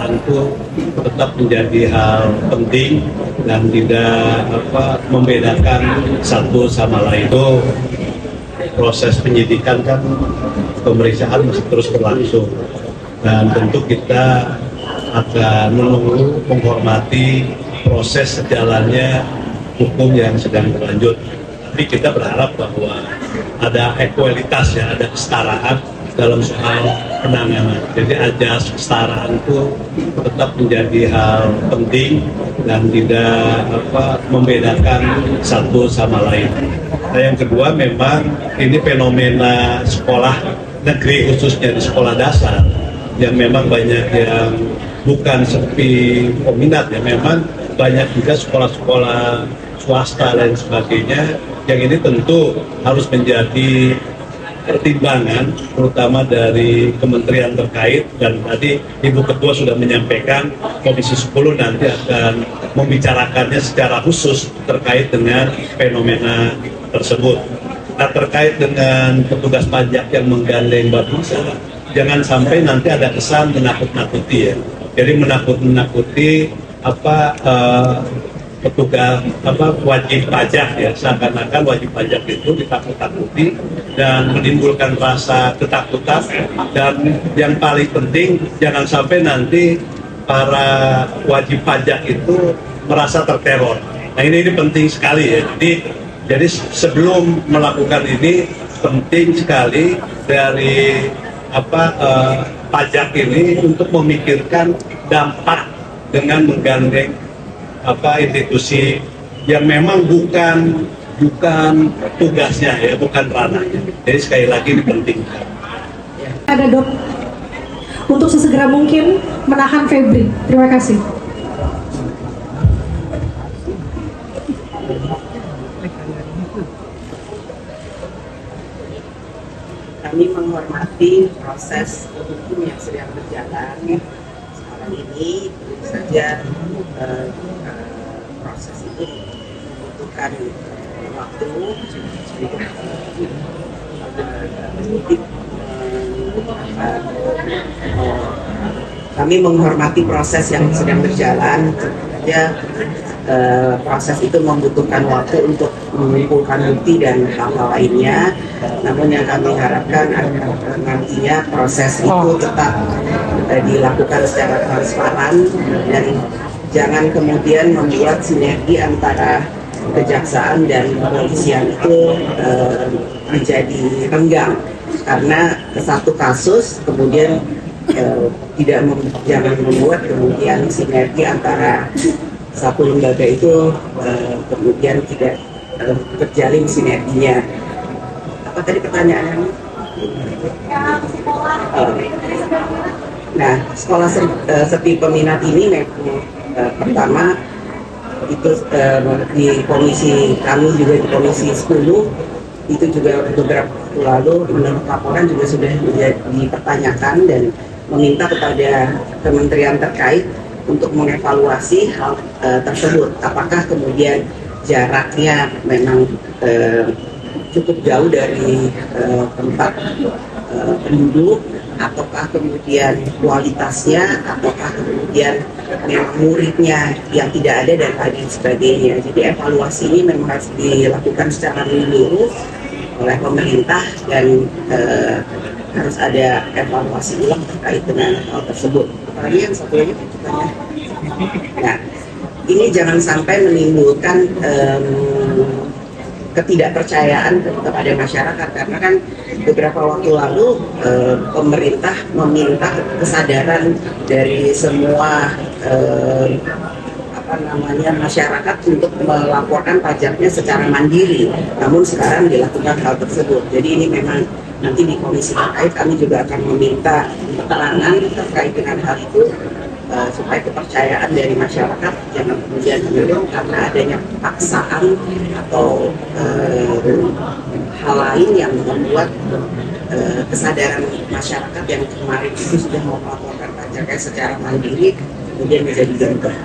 kesejahteraan itu tetap menjadi hal penting dan tidak membedakan satu sama lain. Itu proses penyidikan kan, pemeriksaan masih terus berlangsung dan tentu kita akan menunggu, menghormati proses sejalannya hukum yang sedang berlanjut. Tapi kita berharap bahwa ada ekualitas, ya, ada kesetaraan dalam soal penanganan. Jadi ajas kesetaraan itu tetap menjadi hal penting dan tidak membedakan satu sama lain. Nah, yang kedua, memang ini fenomena sekolah negeri, khususnya di sekolah dasar, yang memang banyak yang bukan sepi peminat, ya, memang banyak juga sekolah-sekolah swasta dan sebagainya, yang ini tentu harus menjadi pertimbangan terutama dari kementerian terkait. Dan tadi Ibu Ketua sudah menyampaikan Komisi 10 nanti akan membicarakannya secara khusus terkait dengan fenomena tersebut. Nah, terkait dengan petugas pajak yang menggandeng babinsa, jangan sampai nanti ada kesan menakut-nakuti, ya. Jadi menakut-nakuti petugas wajib pajak, ya, seakan-akan wajib pajak itu ditakut-takuti dan menimbulkan rasa ketakutan. Dan yang paling penting, jangan sampai nanti para wajib pajak itu merasa terteror. Nah, ini penting sekali, ya. Jadi sebelum melakukan ini penting sekali dari pajak ini untuk memikirkan dampak dengan menggandeng institusi yang memang bukan tugasnya, ya, bukan ranahnya. Jadi sekali lagi ini penting. Ada Dok, untuk sesegera mungkin menahan Febri. Terima kasih. Kami menghormati proses hukum yang sedang berjalan sekarang ini. Tentu saja proses itu membutuhkan waktu. Kami menghormati proses yang sedang berjalan. Tentu saja proses itu membutuhkan waktu untuk mengumpulkan bukti dan hal-hal lainnya. Namun yang kami harapkan agar nantinya proses itu tetap dilakukan secara transparan dan jangan kemudian membuat sinergi antara kejaksaan dan kepolisian itu menjadi renggang karena satu kasus kemudian jangan membuat kemudian sinergi antara satu lembaga itu kemudian tidak terjalin sinerginya. Apa tadi pertanyaannya? Nah, sekolah sepi peminat ini memang pertama itu di komisi kami juga di komisi 10 itu juga beberapa waktu lalu menurut laporan juga sudah dipertanyakan dan meminta kepada kementerian terkait untuk mengevaluasi hal tersebut. Apakah kemudian jaraknya memang cukup jauh dari tempat penduduk, ataukah kemudian kualitasnya, ataukah kemudian memang muridnya yang tidak ada dan lain sebagainya. Jadi evaluasi ini memang harus dilakukan secara menyeluruh oleh pemerintah dan harus ada evaluasi ulang terkait dengan hal tersebut. Apalagi yang satu lagi pertanyaan. Nah, ini jangan sampai menimbulkan ketidakpercayaan kepada masyarakat karena kan beberapa waktu lalu pemerintah meminta kesadaran dari semua masyarakat untuk melaporkan pajaknya secara mandiri. Namun sekarang dilakukan hal tersebut. Jadi ini memang nanti di komisi terkait kami juga akan meminta keterangan terkait dengan hal itu supaya kepercayaan dari masyarakat jangan kemudian menurun karena adanya paksaan atau hal lain yang membuat kesadaran masyarakat yang kemarin itu sudah mau melaporkan pajaknya secara mandiri kemudian menjadi gagal.